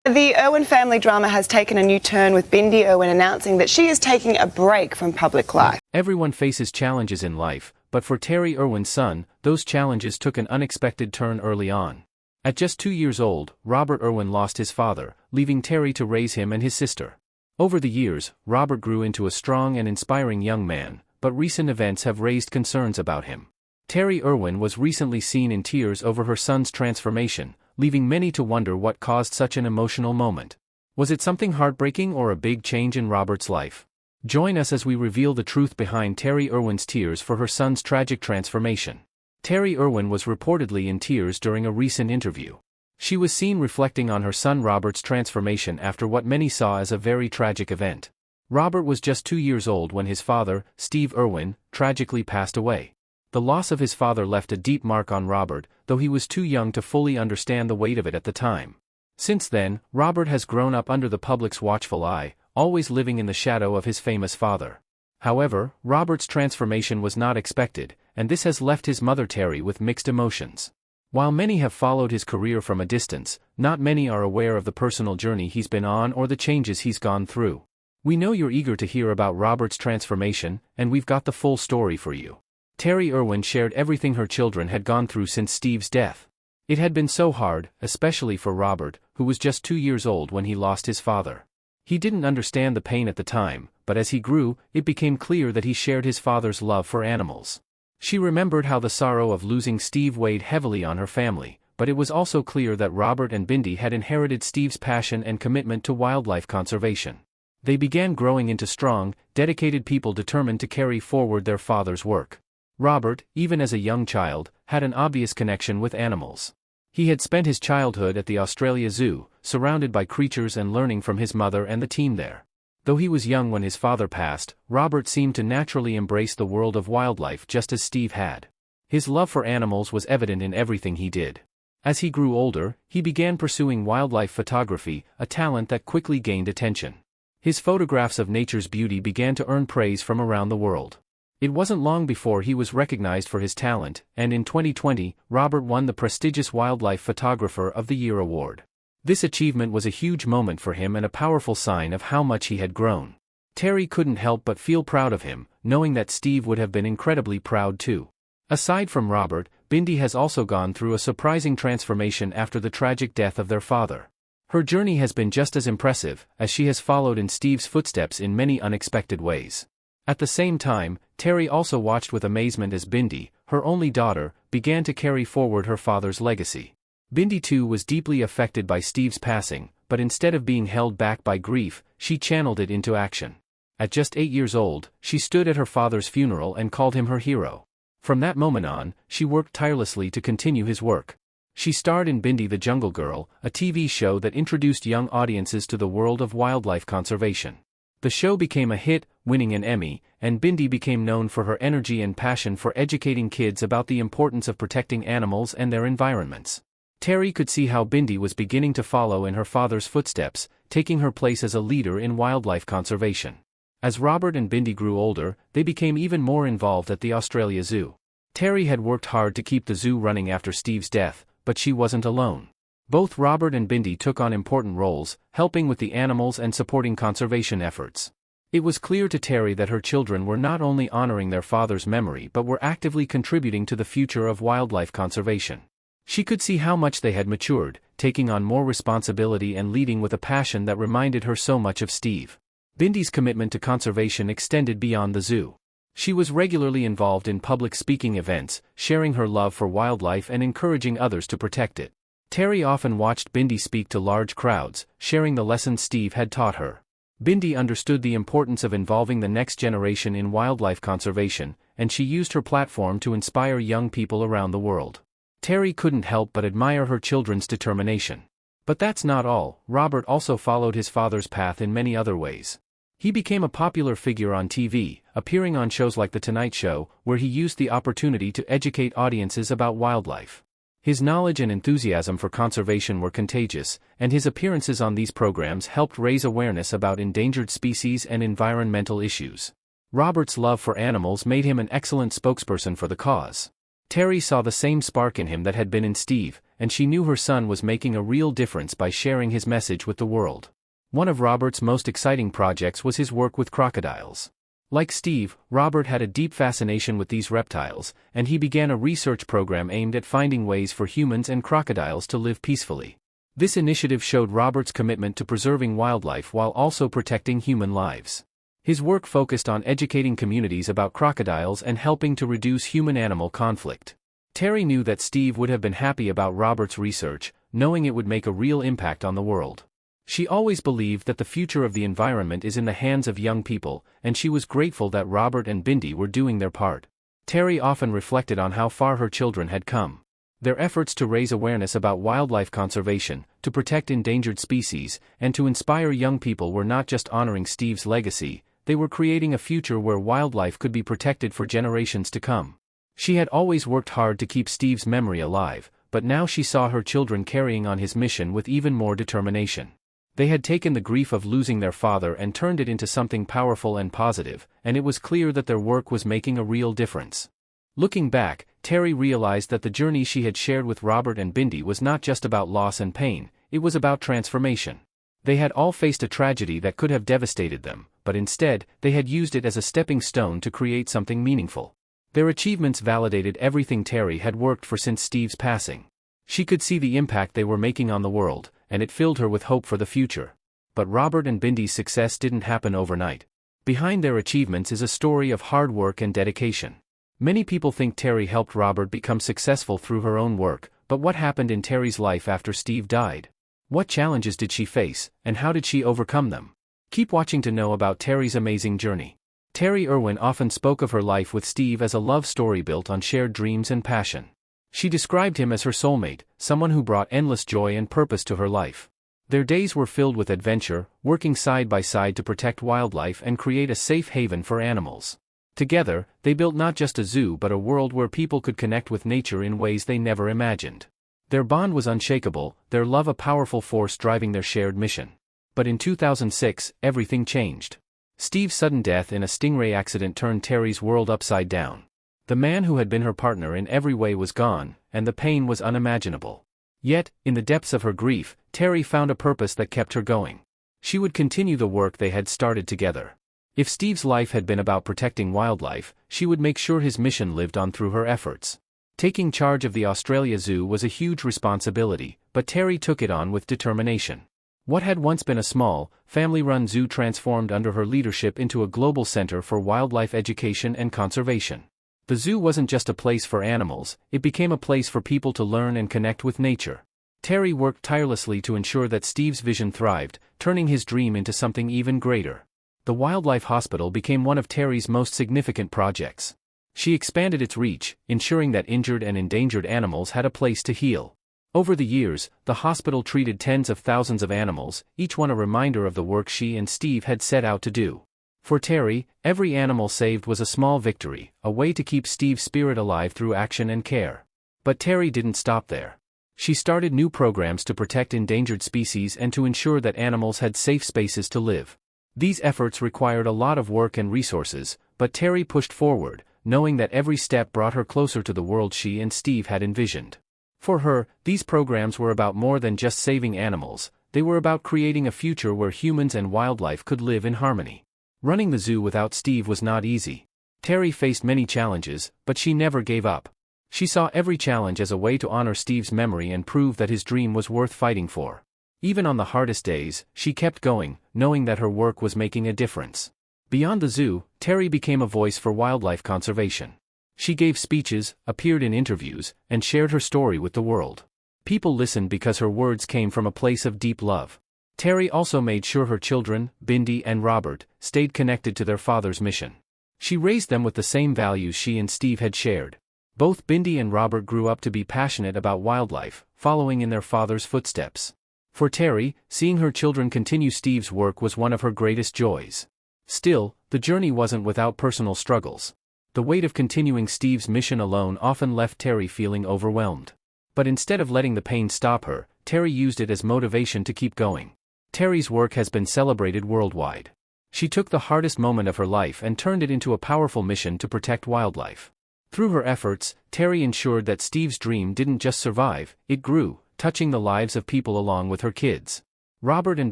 The Irwin family drama has taken a new turn, with Bindi Irwin announcing that she is taking a break from public life. Everyone faces challenges in life, but for Terry Irwin's son, those challenges took an unexpected turn early on. At just 2 years old, Robert Irwin lost his father, leaving Terry to raise him and his sister. Over the years, Robert grew into a strong and inspiring young man, but recent events have raised concerns about him. Terry Irwin was recently seen in tears over her son's transformation, leaving many to wonder what caused such an emotional moment. Was it something heartbreaking or a big change in Robert's life? Join us as we reveal the truth behind Terry Irwin's tears for her son's tragic transformation. Terry Irwin was reportedly in tears during a recent interview. She was seen reflecting on her son Robert's transformation after what many saw as a very tragic event. Robert was just 2 years old when his father, Steve Irwin, tragically passed away. The loss of his father left a deep mark on Robert, though he was too young to fully understand the weight of it at the time. Since then, Robert has grown up under the public's watchful eye, always living in the shadow of his famous father. However, Robert's transformation was not expected, and this has left his mother Terry with mixed emotions. While many have followed his career from a distance, not many are aware of the personal journey he's been on or the changes he's gone through. We know you're eager to hear about Robert's transformation, and we've got the full story for you. Terry Irwin shared everything her children had gone through since Steve's death. It had been so hard, especially for Robert, who was just 2 years old when he lost his father. He didn't understand the pain at the time, but as he grew, it became clear that he shared his father's love for animals. She remembered how the sorrow of losing Steve weighed heavily on her family, but it was also clear that Robert and Bindi had inherited Steve's passion and commitment to wildlife conservation. They began growing into strong, dedicated people determined to carry forward their father's work. Robert, even as a young child, had an obvious connection with animals. He had spent his childhood at the Australia Zoo, surrounded by creatures and learning from his mother and the team there. Though he was young when his father passed, Robert seemed to naturally embrace the world of wildlife just as Steve had. His love for animals was evident in everything he did. As he grew older, he began pursuing wildlife photography, a talent that quickly gained attention. His photographs of nature's beauty began to earn praise from around the world. It wasn't long before he was recognized for his talent, and in 2020, Robert won the prestigious Wildlife Photographer of the Year award. This achievement was a huge moment for him and a powerful sign of how much he had grown. Terry couldn't help but feel proud of him, knowing that Steve would have been incredibly proud too. Aside from Robert, Bindi has also gone through a surprising transformation after the tragic death of their father. Her journey has been just as impressive, as she has followed in Steve's footsteps in many unexpected ways. At the same time, Terry also watched with amazement as Bindi, her only daughter, began to carry forward her father's legacy. Bindi too was deeply affected by Steve's passing, but instead of being held back by grief, she channeled it into action. At just 8 years old, she stood at her father's funeral and called him her hero. From that moment on, she worked tirelessly to continue his work. She starred in Bindi the Jungle Girl, a TV show that introduced young audiences to the world of wildlife conservation. The show became a hit, winning an Emmy, and Bindi became known for her energy and passion for educating kids about the importance of protecting animals and their environments. Terry could see how Bindi was beginning to follow in her father's footsteps, taking her place as a leader in wildlife conservation. As Robert and Bindi grew older, they became even more involved at the Australia Zoo. Terry had worked hard to keep the zoo running after Steve's death, but she wasn't alone. Both Robert and Bindi took on important roles, helping with the animals and supporting conservation efforts. It was clear to Terry that her children were not only honoring their father's memory but were actively contributing to the future of wildlife conservation. She could see how much they had matured, taking on more responsibility and leading with a passion that reminded her so much of Steve. Bindi's commitment to conservation extended beyond the zoo. She was regularly involved in public speaking events, sharing her love for wildlife and encouraging others to protect it. Terry often watched Bindi speak to large crowds, sharing the lessons Steve had taught her. Bindi understood the importance of involving the next generation in wildlife conservation, and she used her platform to inspire young people around the world. Terry couldn't help but admire her children's determination. But that's not all. Robert also followed his father's path in many other ways. He became a popular figure on TV, appearing on shows like The Tonight Show, where he used the opportunity to educate audiences about wildlife. His knowledge and enthusiasm for conservation were contagious, and his appearances on these programs helped raise awareness about endangered species and environmental issues. Robert's love for animals made him an excellent spokesperson for the cause. Terry saw the same spark in him that had been in Steve, and she knew her son was making a real difference by sharing his message with the world. One of Robert's most exciting projects was his work with crocodiles. Like Steve, Robert had a deep fascination with these reptiles, and he began a research program aimed at finding ways for humans and crocodiles to live peacefully. This initiative showed Robert's commitment to preserving wildlife while also protecting human lives. His work focused on educating communities about crocodiles and helping to reduce human-animal conflict. Terry knew that Steve would have been happy about Robert's research, knowing it would make a real impact on the world. She always believed that the future of the environment is in the hands of young people, and she was grateful that Robert and Bindi were doing their part. Terry often reflected on how far her children had come. Their efforts to raise awareness about wildlife conservation, to protect endangered species, and to inspire young people were not just honoring Steve's legacy, they were creating a future where wildlife could be protected for generations to come. She had always worked hard to keep Steve's memory alive, but now she saw her children carrying on his mission with even more determination. They had taken the grief of losing their father and turned it into something powerful and positive, and it was clear that their work was making a real difference. Looking back, Terry realized that the journey she had shared with Robert and Bindi was not just about loss and pain, it was about transformation. They had all faced a tragedy that could have devastated them, but instead, they had used it as a stepping stone to create something meaningful. Their achievements validated everything Terry had worked for since Steve's passing. She could see the impact they were making on the world, and it filled her with hope for the future. But Robert and Bindi's success didn't happen overnight. Behind their achievements is a story of hard work and dedication. Many people think Terry helped Robert become successful through her own work, but what happened in Terry's life after Steve died? What challenges did she face, and how did she overcome them? Keep watching to know about Terry's amazing journey. Terry Irwin often spoke of her life with Steve as a love story built on shared dreams and passion. She described him as her soulmate, someone who brought endless joy and purpose to her life. Their days were filled with adventure, working side by side to protect wildlife and create a safe haven for animals. Together, they built not just a zoo but a world where people could connect with nature in ways they never imagined. Their bond was unshakable, their love a powerful force driving their shared mission. But in 2006, everything changed. Steve's sudden death in a stingray accident turned Terry's world upside down. The man who had been her partner in every way was gone, and the pain was unimaginable. Yet, in the depths of her grief, Terry found a purpose that kept her going. She would continue the work they had started together. If Steve's life had been about protecting wildlife, she would make sure his mission lived on through her efforts. Taking charge of the Australia Zoo was a huge responsibility, but Terry took it on with determination. What had once been a small, family-run zoo transformed under her leadership into a global center for wildlife education and conservation. The zoo wasn't just a place for animals, it became a place for people to learn and connect with nature. Terry worked tirelessly to ensure that Steve's vision thrived, turning his dream into something even greater. The Wildlife Hospital became one of Terry's most significant projects. She expanded its reach, ensuring that injured and endangered animals had a place to heal. Over the years, the hospital treated tens of thousands of animals, each one a reminder of the work she and Steve had set out to do. For Terry, every animal saved was a small victory, a way to keep Steve's spirit alive through action and care. But Terry didn't stop there. She started new programs to protect endangered species and to ensure that animals had safe spaces to live. These efforts required a lot of work and resources, but Terry pushed forward, knowing that every step brought her closer to the world she and Steve had envisioned. For her, these programs were about more than just saving animals, they were about creating a future where humans and wildlife could live in harmony. Running the zoo without Steve was not easy. Terry faced many challenges, but she never gave up. She saw every challenge as a way to honor Steve's memory and prove that his dream was worth fighting for. Even on the hardest days, she kept going, knowing that her work was making a difference. Beyond the zoo, Terry became a voice for wildlife conservation. She gave speeches, appeared in interviews, and shared her story with the world. People listened because her words came from a place of deep love. Terry also made sure her children, Bindi and Robert, stayed connected to their father's mission. She raised them with the same values she and Steve had shared. Both Bindi and Robert grew up to be passionate about wildlife, following in their father's footsteps. For Terry, seeing her children continue Steve's work was one of her greatest joys. Still, the journey wasn't without personal struggles. The weight of continuing Steve's mission alone often left Terry feeling overwhelmed. But instead of letting the pain stop her, Terry used it as motivation to keep going. Terry's work has been celebrated worldwide. She took the hardest moment of her life and turned it into a powerful mission to protect wildlife. Through her efforts, Terry ensured that Steve's dream didn't just survive, it grew, touching the lives of people along with her kids. Robert and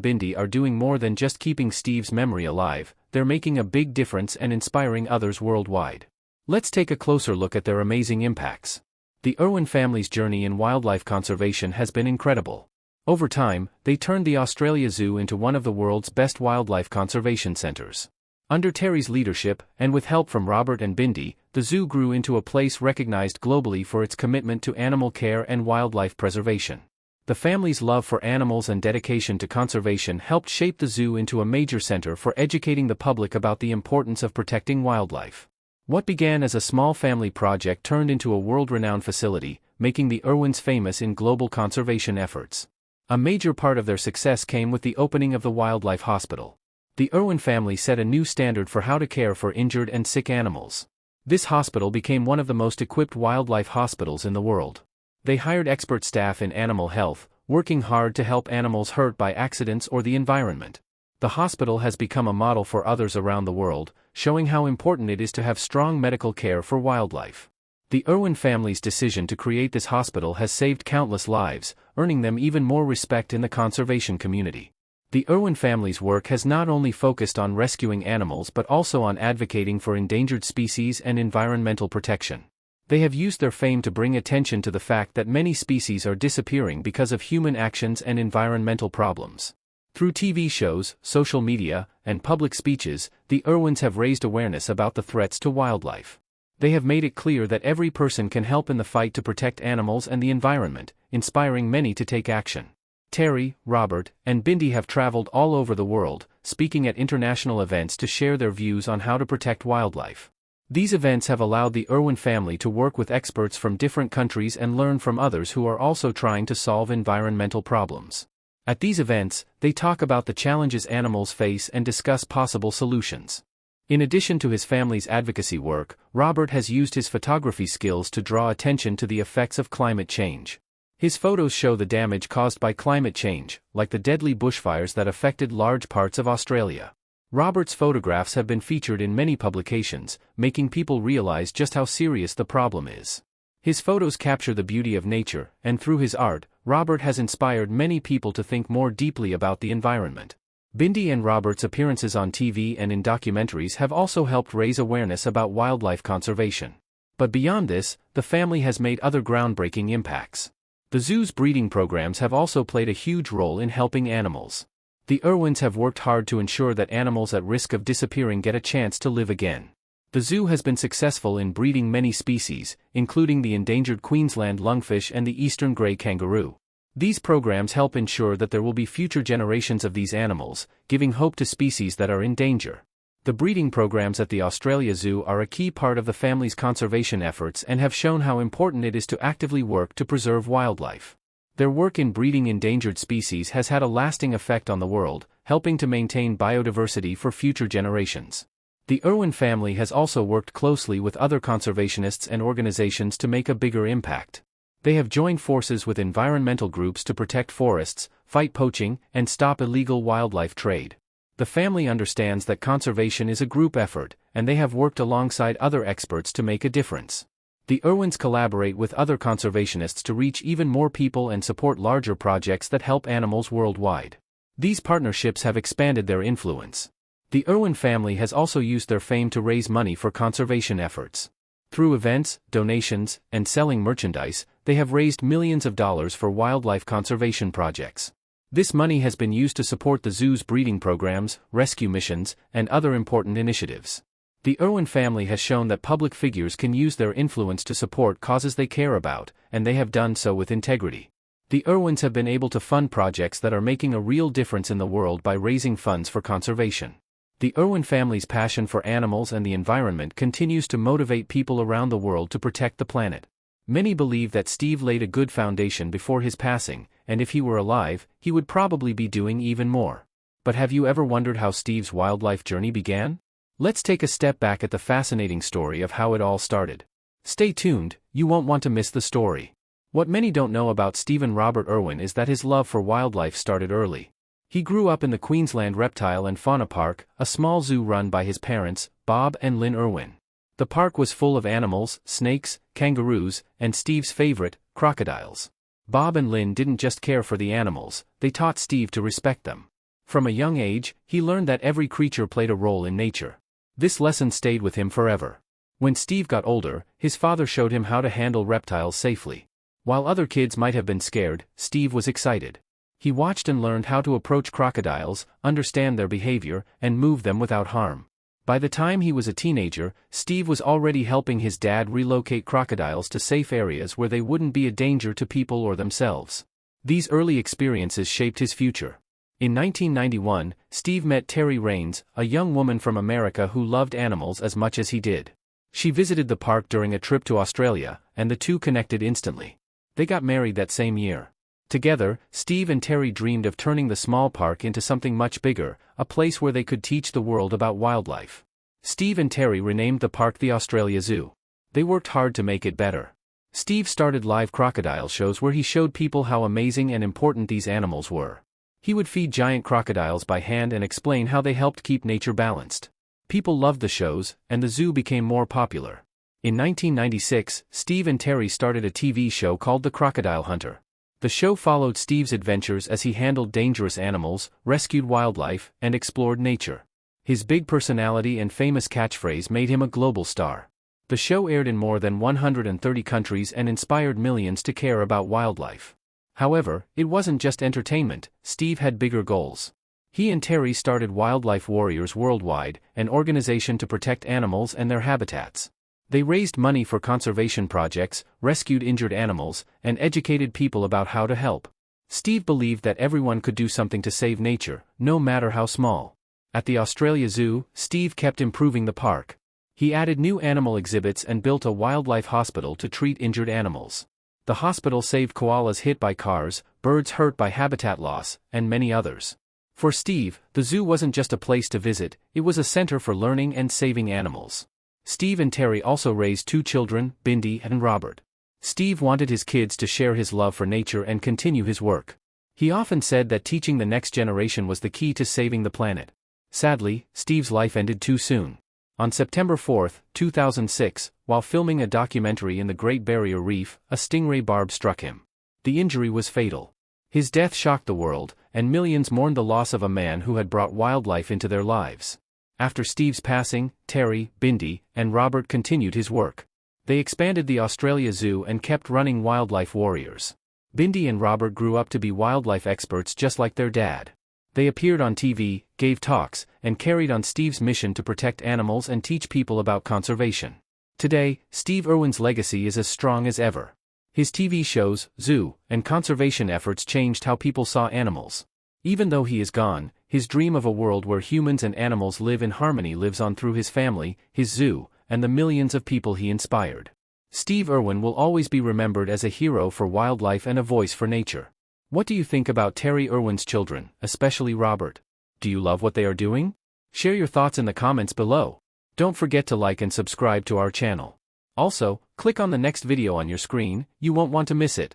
Bindi are doing more than just keeping Steve's memory alive, they're making a big difference and inspiring others worldwide. Let's take a closer look at their amazing impacts. The Irwin family's journey in wildlife conservation has been incredible. Over time, they turned the Australia Zoo into one of the world's best wildlife conservation centers. Under Terry's leadership, and with help from Robert and Bindi, the zoo grew into a place recognized globally for its commitment to animal care and wildlife preservation. The family's love for animals and dedication to conservation helped shape the zoo into a major center for educating the public about the importance of protecting wildlife. What began as a small family project turned into a world-renowned facility, making the Irwins famous in global conservation efforts. A major part of their success came with the opening of the Wildlife Hospital. The Irwin family set a new standard for how to care for injured and sick animals. This hospital became one of the most equipped wildlife hospitals in the world. They hired expert staff in animal health, working hard to help animals hurt by accidents or the environment. The hospital has become a model for others around the world, showing how important it is to have strong medical care for wildlife. The Irwin family's decision to create this hospital has saved countless lives, earning them even more respect in the conservation community. The Irwin family's work has not only focused on rescuing animals but also on advocating for endangered species and environmental protection. They have used their fame to bring attention to the fact that many species are disappearing because of human actions and environmental problems. Through TV shows, social media, and public speeches, the Irwins have raised awareness about the threats to wildlife. They have made it clear that every person can help in the fight to protect animals and the environment, inspiring many to take action. Terry, Robert, and Bindi have traveled all over the world, speaking at international events to share their views on how to protect wildlife. These events have allowed the Irwin family to work with experts from different countries and learn from others who are also trying to solve environmental problems. At these events, they talk about the challenges animals face and discuss possible solutions. In addition to his family's advocacy work, Robert has used his photography skills to draw attention to the effects of climate change. His photos show the damage caused by climate change, like the deadly bushfires that affected large parts of Australia. Robert's photographs have been featured in many publications, making people realize just how serious the problem is. His photos capture the beauty of nature, and through his art, Robert has inspired many people to think more deeply about the environment. Bindi and Robert's appearances on TV and in documentaries have also helped raise awareness about wildlife conservation. But beyond this, the family has made other groundbreaking impacts. The zoo's breeding programs have also played a huge role in helping animals. The Irwins have worked hard to ensure that animals at risk of disappearing get a chance to live again. The zoo has been successful in breeding many species, including the endangered Queensland lungfish and the eastern grey kangaroo. These programs help ensure that there will be future generations of these animals, giving hope to species that are in danger. The breeding programs at the Australia Zoo are a key part of the family's conservation efforts and have shown how important it is to actively work to preserve wildlife. Their work in breeding endangered species has had a lasting effect on the world, helping to maintain biodiversity for future generations. The Irwin family has also worked closely with other conservationists and organizations to make a bigger impact. They have joined forces with environmental groups to protect forests, fight poaching, and stop illegal wildlife trade. The family understands that conservation is a group effort, and they have worked alongside other experts to make a difference. The Irwins collaborate with other conservationists to reach even more people and support larger projects that help animals worldwide. These partnerships have expanded their influence. The Irwin family has also used their fame to raise money for conservation efforts. Through events, donations, and selling merchandise, they have raised millions of dollars for wildlife conservation projects. This money has been used to support the zoo's breeding programs, rescue missions, and other important initiatives. The Irwin family has shown that public figures can use their influence to support causes they care about, and they have done so with integrity. The Irwins have been able to fund projects that are making a real difference in the world by raising funds for conservation. The Irwin family's passion for animals and the environment continues to motivate people around the world to protect the planet. Many believe that Steve laid a good foundation before his passing, and if he were alive, he would probably be doing even more. But have you ever wondered how Steve's wildlife journey began? Let's take a step back at the fascinating story of how it all started. Stay tuned, you won't want to miss the story. What many don't know about Stephen Robert Irwin is that his love for wildlife started early. He grew up in the Queensland Reptile and Fauna Park, a small zoo run by his parents, Bob and Lynn Irwin. The park was full of animals, snakes, kangaroos, and Steve's favorite, crocodiles. Bob and Lynn didn't just care for the animals, they taught Steve to respect them. From a young age, he learned that every creature played a role in nature. This lesson stayed with him forever. When Steve got older, his father showed him how to handle reptiles safely. While other kids might have been scared, Steve was excited. He watched and learned how to approach crocodiles, understand their behavior, and move them without harm. By the time he was a teenager, Steve was already helping his dad relocate crocodiles to safe areas where they wouldn't be a danger to people or themselves. These early experiences shaped his future. In 1991, Steve met Terry Irwin, a young woman from America who loved animals as much as he did. She visited the park during a trip to Australia, and the two connected instantly. They got married that same year. Together, Steve and Terry dreamed of turning the small park into something much bigger, a place where they could teach the world about wildlife. Steve and Terry renamed the park the Australia Zoo. They worked hard to make it better. Steve started live crocodile shows where he showed people how amazing and important these animals were. He would feed giant crocodiles by hand and explain how they helped keep nature balanced. People loved the shows, and the zoo became more popular. In 1996, Steve and Terry started a TV show called The Crocodile Hunter. The show followed Steve's adventures as he handled dangerous animals, rescued wildlife, and explored nature. His big personality and famous catchphrase made him a global star. The show aired in more than 130 countries and inspired millions to care about wildlife. However, it wasn't just entertainment, Steve had bigger goals. He and Terry started Wildlife Warriors Worldwide, an organization to protect animals and their habitats. They raised money for conservation projects, rescued injured animals, and educated people about how to help. Steve believed that everyone could do something to save nature, no matter how small. At the Australia Zoo, Steve kept improving the park. He added new animal exhibits and built a wildlife hospital to treat injured animals. The hospital saved koalas hit by cars, birds hurt by habitat loss, and many others. For Steve, the zoo wasn't just a place to visit, it was a center for learning and saving animals. Steve and Terry also raised two children, Bindi and Robert. Steve wanted his kids to share his love for nature and continue his work. He often said that teaching the next generation was the key to saving the planet. Sadly, Steve's life ended too soon. On September 4, 2006, while filming a documentary in the Great Barrier Reef, a stingray barb struck him. The injury was fatal. His death shocked the world, and millions mourned the loss of a man who had brought wildlife into their lives. After Steve's passing, Terry, Bindi, and Robert continued his work. They expanded the Australia Zoo and kept running Wildlife Warriors. Bindi and Robert grew up to be wildlife experts just like their dad. They appeared on TV, gave talks, and carried on Steve's mission to protect animals and teach people about conservation. Today, Steve Irwin's legacy is as strong as ever. His TV shows, zoo, and conservation efforts changed how people saw animals. Even though he is gone, his dream of a world where humans and animals live in harmony lives on through his family, his zoo, and the millions of people he inspired. Steve Irwin will always be remembered as a hero for wildlife and a voice for nature. What do you think about Terry Irwin's children, especially Robert? Do you love what they are doing? Share your thoughts in the comments below. Don't forget to like and subscribe to our channel. Also, click on the next video on your screen, you won't want to miss it.